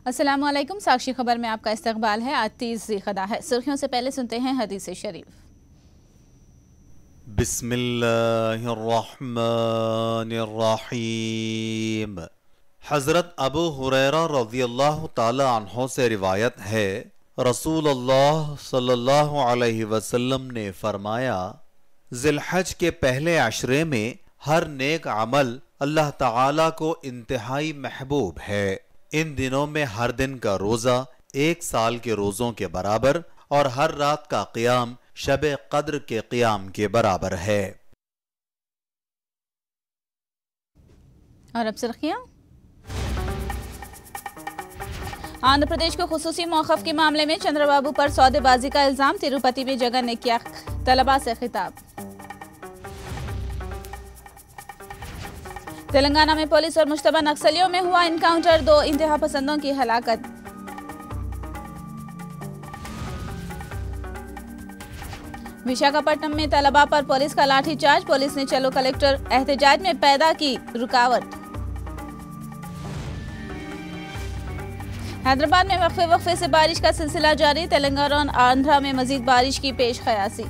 अस्सलामु अलैकुम। साक्षी खबर में आपका इस्तकबाल है। आज 30 ज़िलक़दा है। सुर्खियों से पहले सुनते हैं हदीस शरीफ। बिस्मिल्लाहिर्रहमानिर्रहीम। हज़रत अबू हुरैरा रज़ियल्लाहु ताला अन्हो से रिवायत है, रसूलुल्लाह सल्लल्लाहु अलैहि वसल्लम ने फरमाया, ज़िलहज के पहले अशरे में हर नेक अमल अल्लाह ताला को इंतहाई महबूब है। इन दिनों में हर दिन का रोज़ा 1 साल के रोज़ों के बराबर और हर रात का क़ियाम शब क़द्र के क़ियाम के बराबर है। और अब सुर्खियां। आंध्र प्रदेश को खुसूसी मौक़िफ़ के मामले में चंद्रबाबू पर सौदेबाजी का इल्जाम। तिरुपति में जगन ने किया तलबा से खिताब। तेलंगाना में पुलिस और मुश्तबा नक्सलियों में हुआ इनकाउंटर, 2 इंतहा पसंदों की हलाकत। विशाखापट्टनम में तलबा पर पुलिस का लाठीचार्ज। पुलिस ने चलो कलेक्टर एहतजाज में पैदा की रुकावट। हैदराबाद में वक्फे से बारिश का सिलसिला जारी। तेलंगाना और आंध्रा में मजीद बारिश की पेश क़यासी।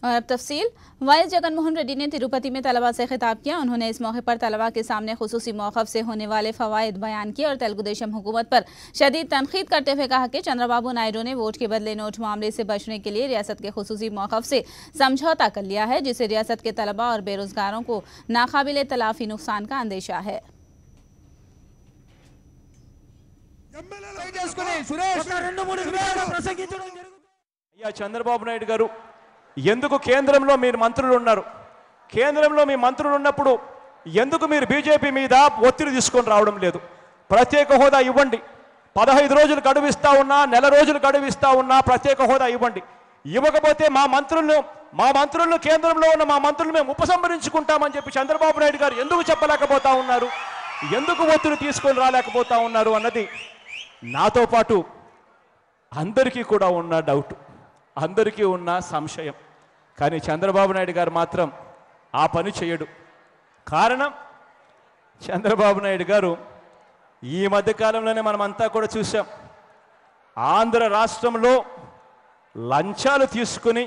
और अब तफसील। वाइस जगन मोहन रेड्डी ने तिरुपति में तलबा से खिताब किया। उन्होंने इस मौके पर तलबा के सामने खुसूसी मौक़िफ़ से होने वाले फ़वाइद बयान किए और तेलुगु देशम हुकूमत पर शदीद तनक़ीद करते हुए कहा कि चंद्रबाबू नायडू ने वोट के बदले नोट मामले से बचने के लिए रियासत के खुसूसी मौक़िफ़ से समझौता कर लिया है, जिससे रियासत के तलबा और बेरोज़गारों को नाकाबिले तलाफ़ी नुकसान का अंदेशा है। చంద్రబాబు నాయుడు గారు ఎందుకు కేంద్రంలో మీరు మంత్రులు ఉన్నారు, కేంద్రంలో మీ మంత్రులు ఉన్నప్పుడు ఎందుకు మీరు బీజేపీ మీద ఒత్తిడి తీసుకొని రావడం లేదు? ప్రత్యేక హోదా ఇవ్వండి, 15 రోజులు గడువు ఇస్తా ఉన్నా, నెల రోజులు గడువు ఇస్తా ఉన్నా ప్రత్యేక హోదా ఇవ్వండి. ఇవ్వకపోతే మా మంత్రులను కేంద్రంలో ఉన్న మా మంత్రులు మేము ఉపసంహరించుకుంటామని చెప్పి చంద్రబాబు నాయుడు గారు ఎందుకు చెప్పలేకపోతా ఉన్నారు, ఎందుకు ఒత్తిడి తీసుకొని రాలేకపోతా ఉన్నారు అన్నది నాతో పాటు అందరికీ కూడా ఉన్న డౌట్, అందరికీ ఉన్న సంశయం. కానీ చంద్రబాబు నాయుడు గారు మాత్రం ఆ పని చేయడు. కారణం, చంద్రబాబు నాయుడు గారు ఈ మధ్యకాలంలోనే మనమంతా కూడా చూసాం, ఆంధ్ర రాష్ట్రంలో లంచాలు తీసుకుని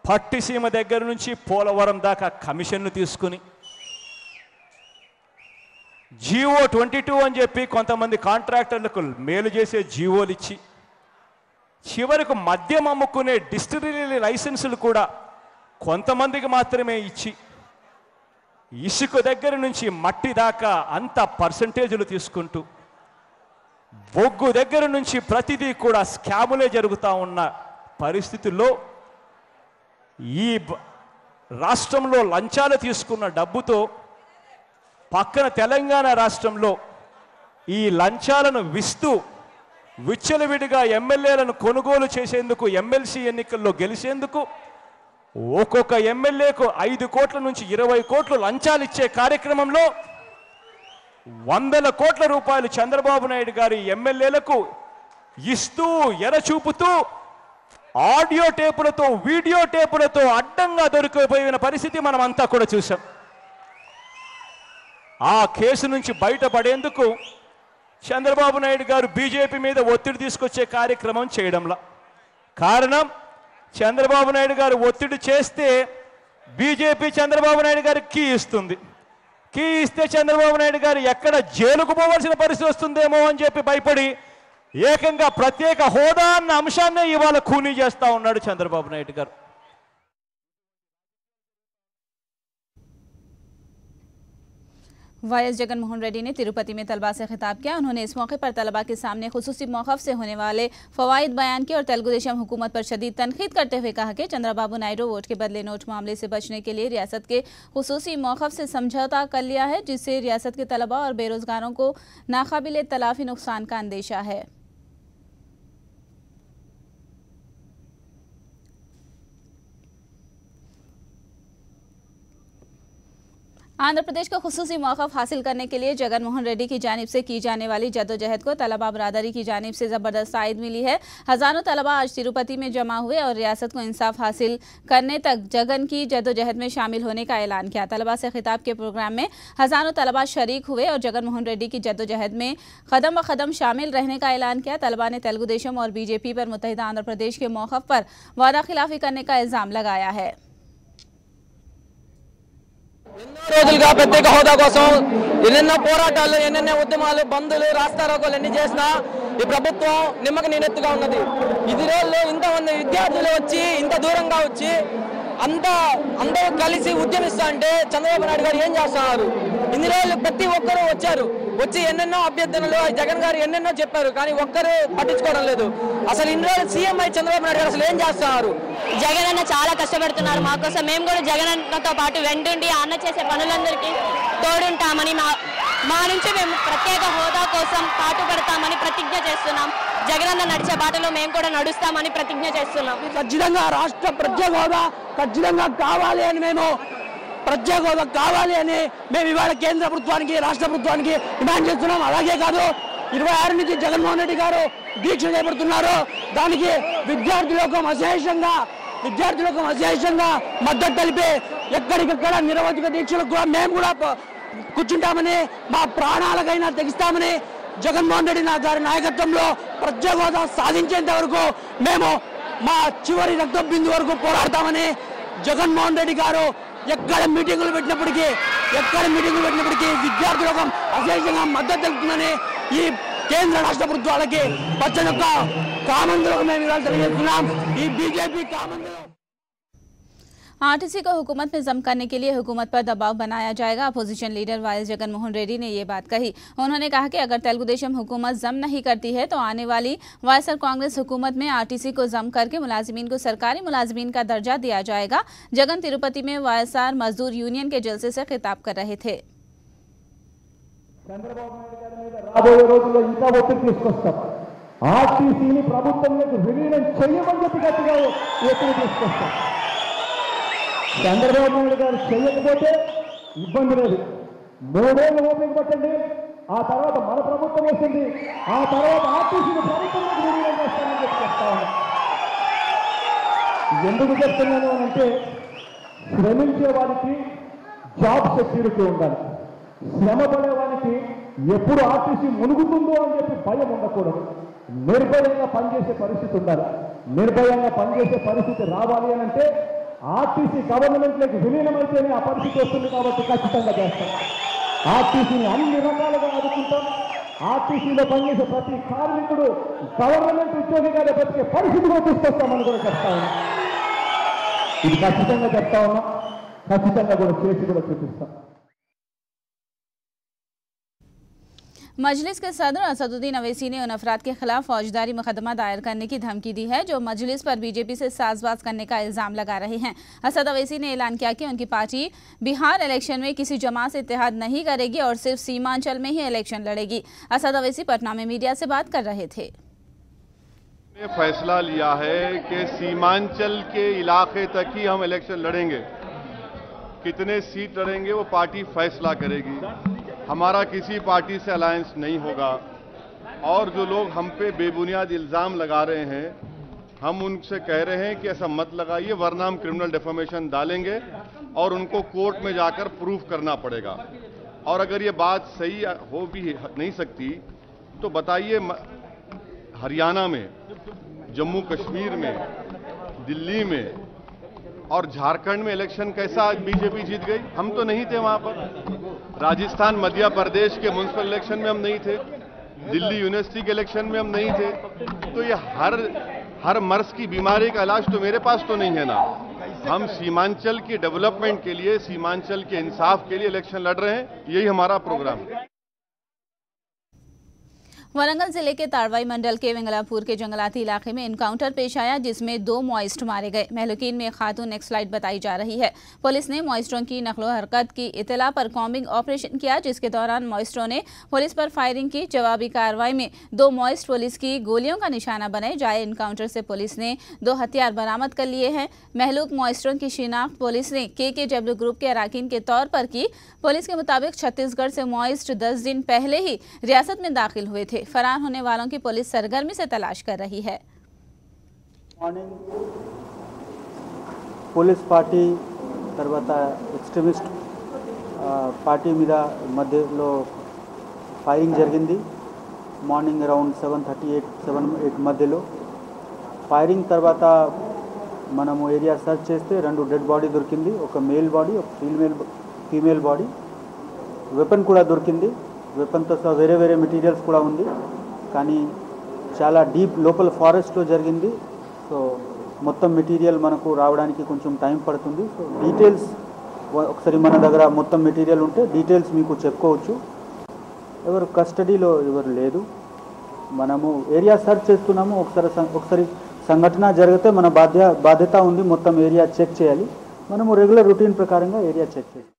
పట్టిసీమ దగ్గర నుంచి పోలవరం దాకా కమిషన్లు తీసుకుని జీవో 22 అని చెప్పి కొంతమంది కాంట్రాక్టర్లకు మేలు చేసే జీవోలు ఇచ్చి చివరకు మద్యం అమ్ముకునే డిస్టిలరీ లైసెన్సులు కూడా కొంతమందికి మాత్రమే ఇచ్చి ఇసుక దగ్గర నుంచి మట్టి దాకా అంత పర్సంటేజీలు తీసుకుంటూ బొగ్గు దగ్గర నుంచి ప్రతిదీ కూడా స్కాములే జరుగుతూ ఉన్న పరిస్థితుల్లో ఈ రాష్ట్రంలో లంచాలు తీసుకున్న డబ్బుతో పక్కన తెలంగాణ రాష్ట్రంలో ఈ లంచాలను విచ్చలవిడిగా ఎమ్మెల్యేలను కొనుగోలు చేసేందుకు, ఎమ్మెల్సీ ఎన్నికల్లో గెలిచేందుకు ఒక్కొక్క ఎమ్మెల్యేకు 5 కోట్ల నుంచి 20 కోట్లు లంచాలు ఇచ్చే కార్యక్రమంలో 100 కోట్ల రూపాయలు చంద్రబాబు నాయుడు గారి ఎమ్మెల్యేలకు ఇస్తూ ఎరచూపుతూ ఆడియో టేపులతో, వీడియో టేపులతో అడ్డంగా దొరికిపోయిన పరిస్థితి మనం అంతా కూడా చూసాం. ఆ కేసు నుంచి బయటపడేందుకు చంద్రబాబు నాయుడు గారు బీజేపీ మీద ఒత్తిడి తీసుకొచ్చే కార్యక్రమం చేయడంలా. కారణం, చంద్రబాబు నాయుడు గారు ఒత్తిడి చేస్తే బీజేపీ చంద్రబాబు నాయుడు గారికి కీ ఇస్తుంది. కీ ఇస్తే చంద్రబాబు నాయుడు గారు ఎక్కడ జైలుకు పోవాల్సిన పరిస్థితి వస్తుందేమో అని చెప్పి భయపడి ఏకంగా ప్రత్యేక హోదా అన్న అంశాన్నే ఇవాళ ఖూనీ చేస్తా ఉన్నాడు చంద్రబాబు నాయుడు గారు. वाइस जगन मोहन रेड्डी ने तिरुपति में तलबा से खिताब किया। उन्होंने इस मौके पर तलबा के सामने खुसूसी मौक़िफ़ से होने वाले फ़वाइद बयान किए और तेलुगु देशम हुकूमत पर शदीद तनक़ीद करते हुए कहा कि चंद्रबाबू नायडू वोट के बदले नोट मामले से बचने के लिए रियासत के खुसूसी मौक़िफ़ से समझौता कर लिया है, जिससे रियासत के तलबा और बेरोज़गारों को नाकाबिले तलाफ़ी नुकसान का अंदेशा है। आंध्र प्रदेश को खुसूसी मौक़िफ़ हासिल करने के लिए जगन मोहन रेड्डी की जानिब से की जाने वाली जद्दोजहद को तलबा बरादरी की जानिब से ज़बरदस्त तायद मिली है। हज़ारों तलबा आज तिरुपति में जमा हुए और रियासत को इंसाफ हासिल करने तक जगन की जद्दोजहद में शामिल होने का ऐलान किया। तलबा से खिताब के प्रोग्राम में हज़ारों तलबा शरीक हुए और जगन मोहन रेड्डी की जद्दोजहद में कदम ब कदम शामिल रहने का ऐलान किया। तलबा ने तेलुगु देशम और बीजेपी पर मुत्तहिदा आंध्र प्रदेश के मौक़िफ़ पर वादा खिलाफी करने का इल्ज़ाम लगाया है। రోజులుగా ప్రత్యేక హోదా కోసం ఎన్నెన్నో పోరాటాలు ఎన్నెన్నో ఉద్యమాలు బంధులు రాస్తారోకోలు ఎన్ని చేసినా ఈ ప్రభుత్వం నిమ్మక నీరెత్తుగా ఉన్నది. ఇది రోజుల్లో ఇంతమంది విద్యార్థులు వచ్చి ఇంత దూరంగా వచ్చి అందరూ కలిసి ఉద్యమిస్తా అంటే చంద్రబాబు నాయుడు గారు ఏం చేస్తున్నారు? ఇన్ని రోజులు ప్రతి ఒక్కరూ వచ్చి ఎన్నెన్నో అభ్యర్థనలు జగన్ గారు ఎన్నెన్నో చెప్పారు, కానీ ఒక్కరు పట్టించుకోవడం లేదు. అసలు ఇన్ని రోజులు సీఎం అయి చంద్రబాబు నాయుడు గారు అసలు ఏం చేస్తున్నారు? జగన్ అన్న చాలా కష్టపడుతున్నారు మా కోసం. మేము కూడా జగన్ అన్నతో పాటు వెంటుండి అన్న చేసే పనులందరికీ తోడుంటామని మా నుంచి మేము ప్రత్యేక హోదా కోసం పాటుపడతామని ప్రతిజ్ఞ చేస్తున్నాం. జగన్ అన్న నడిచే బాటలో మేము కూడా నడుస్తామని ప్రతిజ్ఞ చేస్తున్నాం. ఖచ్చితంగా రాష్ట్ర ప్రత్యేక హోదా ఖచ్చితంగా కావాలి అని మేము ప్రత్యేక హోదా కావాలి అని మేము ఇవాళ కేంద్ర ప్రభుత్వానికి రాష్ట్ర ప్రభుత్వానికి డిమాండ్ చేస్తున్నాం. అలాగే కాదు 26 నుంచి జగన్మోహన్ రెడ్డి గారు దీక్ష చేపడుతున్నారు. దానికి విద్యార్థులకు అశేషంగా మద్దతు తెలిపి ఎక్కడికక్కడ నిరవధిక దీక్షలకు కూడా మేము కూడా కూర్చుంటామని, మా ప్రాణాలకైనా తెగిస్తామని జగన్మోహన్ రెడ్డి గారి నాయకత్వంలో ప్రత్యేక హోదా సాధించేంత వరకు మేము మా చివరి రక్తం బిందు వరకు పోరాడతామని జగన్మోహన్ రెడ్డి గారు ఎక్కడ మీటింగులు పెట్టినప్పటికీ విద్యార్థులకు అశేషంగా మద్దతు తెలుపుతుందని ఈ కేంద్ర రాష్ట్ర ప్రభుత్వాలకి పచ్చనొక్క కామందులకు మేము ఇవాళ తెలియజేస్తున్నాం. ఈ బీజేపీ కామందులు आरटीसी को हुकूमत में जम करने के लिए हुकूमत पर दबाव बनाया जाएगा। Opposition leader Y Jagan Mohan Reddy ने ये बात कही। उन्होंने कहा कि अगर तेलुगु देशम हुकूमत जम नहीं करती है तो आने वाली वाईएसआर कांग्रेस हुकूमत में आरटीसी को जम करके मुलाजिमीन को सरकारी मुलाजिमीन का दर्जा दिया जाएगा। जगन तिरुपति में वाईएसआर मजदूर यूनियन के जलसे से खिताब कर रहे थे। చంద్రబాబు నాయుడు గారు చేయకపోతే ఇబ్బంది లేదు. 3 ఏళ్ళు ఓపిక పట్టండి, ఆ తర్వాత మన ప్రభుత్వం వస్తుంది, ఆ తర్వాత ఆర్టీసీని ప్రభుత్వంలోకి విలీనం చేస్తామని చెప్తా ఉన్నాను. ఎందుకు చెప్తున్నాను అంటే శ్రమించే వారికి జాబ్ సెక్యూరిటీ ఉండాలి. శ్రమ పడే వారికి ఎప్పుడు ఆర్టీసీ మునుగుతుందో అని చెప్పి భయం ఉండకూడదు. నిర్భయంగా పనిచేసే పరిస్థితి ఉండాలి. నిర్భయంగా పనిచేసే పరిస్థితి రావాలి అని అంటే ఆర్టీసీ గవర్నమెంట్లోకి విలీనమైతేనే ఆ పరిస్థితి వస్తుంది. కాబట్టి ఖచ్చితంగా చేస్తాం. ఆర్టీసీని అన్ని రకాలుగా ఆదుకుంటాం. ఆర్టీసీలో పనిచేసే ప్రతి కార్మికుడు గవర్నమెంట్ ఉద్యోగిగానే బతికే పరిస్థితి కూడా తీసుకొస్తామని కూడా చెప్తా ఉన్నాం. ఇది ఖచ్చితంగా చెప్తా ఉన్నాం, ఖచ్చితంగా కూడా చేసి కూడా చూపిస్తాం. मजलिस के सदर असदुद्दीन अवैसी ने उन अफराद के खिलाफ फौजदारी मुकदमा दायर करने की धमकी दी है जो मजलिस पर बीजेपी से साजबाज करने का इल्जाम लगा रहे हैं। असद अवैसी ने ऐलान किया कि उनकी पार्टी बिहार इलेक्शन में किसी जमात से इत्तेहाद नहीं करेगी और सिर्फ सीमांचल में ही इलेक्शन लड़ेगी। असद अवैसी पटना में मीडिया से बात कर रहे थे। फैसला लिया है कि सीमांचल के इलाके तक ही हम इलेक्शन लड़ेंगे। कितने सीट लड़ेंगे वो पार्टी फैसला करेगी। हमारा किसी पार्टी से अलायंस नहीं होगा और जो लोग हम पे बेबुनियाद इल्जाम लगा रहे हैं हम उनसे कह रहे हैं कि ऐसा मत लगाइए, वरना हम क्रिमिनल डिफेमेशन डालेंगे और उनको कोर्ट में जाकर प्रूफ करना पड़ेगा। और अगर ये बात सही हो भी नहीं सकती तो बताइए, हरियाणा में, जम्मू कश्मीर में, दिल्ली में और झारखंड में इलेक्शन कैसा आज बीजेपी जीत गई? हम तो नहीं थे वहां पर। राजस्थान, मध्य प्रदेश के म्युनिसिपल इलेक्शन में हम नहीं थे, दिल्ली यूनिवर्सिटी के इलेक्शन में हम नहीं थे। तो ये हर मर्ज की बीमारी का इलाज तो मेरे पास तो नहीं है ना। हम सीमांचल की डेवलपमेंट के लिए, सीमांचल के इंसाफ के लिए इलेक्शन लड़ रहे हैं, यही हमारा प्रोग्राम है। वरंगल जिले के ताड़वाई मंडल के वेंगलापुर के जंगलाती इलाके में एनकाउंटर पेश आया, जिसमें 2 मॉइस्ट मारे गए। महलुकीन में खातून एक्सलाइट बताई जा रही है। पुलिस ने मॉइस्टरों की नकलो हरकत की इतला पर कॉम्बिंग ऑपरेशन किया, जिसके दौरान मॉइस्टरों ने पुलिस पर फायरिंग की। जवाबी कार्रवाई में 2 मॉइस्ट पुलिस की गोलियों का निशाना बने। जाए एनकाउंटर से पुलिस ने 2 हथियार बरामद कर लिए हैं। महलूक मॉइस्टरों की शिनाख्त पुलिस ने KKW ग्रुप के अराकीन के तौर पर की। पुलिस के मुताबिक छत्तीसगढ़ से मॉइस्ट 10 दिन पहले ही रियासत में दाखिल हुए थे। फरार होने वालों की पुलिस सरगर्मी से तलाश कर रही है। मॉर्निंग पुलिस पार्टी తర్వాత ఎక్స్ట్రీమిస్ట్ పార్టీ మీద మధ్యలో ఫైరింగ్ జరిగింది. మార్నింగ్ అరౌండ్ 7:38 మధ్యలో ఫైరింగ్ తర్వాత మనము ఏరియా సర్చ్ చేస్తే 2 డెడ్ బాడీ దొరికింది. ఒక మేల్ బాడీ, ఒక ఫీమేల్ బాడీ. వెపన్ కూడా దొరికింది. వెపన్తో సహా వేరే వేరే మెటీరియల్స్ కూడా ఉంది. కానీ చాలా డీప్ లోపల ఫారెస్ట్లో జరిగింది. సో మొత్తం మెటీరియల్ మనకు రావడానికి కొంచెం టైం పడుతుంది. సో డీటెయిల్స్ ఒకసారి మన దగ్గర మొత్తం మెటీరియల్ ఉంటే డీటెయిల్స్ మీకు చెప్పుకోవచ్చు. ఎవరు కస్టడీలో ఎవరు లేదు. మనము ఏరియా సర్చ్ చేస్తున్నాము. ఒకసారి సంఘటన జరిగితే మన బాధ్యత ఉంది మొత్తం ఏరియా చెక్ చేయాలి. మనము రెగ్యులర్ రొటీన్ ప్రకారంగా ఏరియా చెక్ చేస్తాం.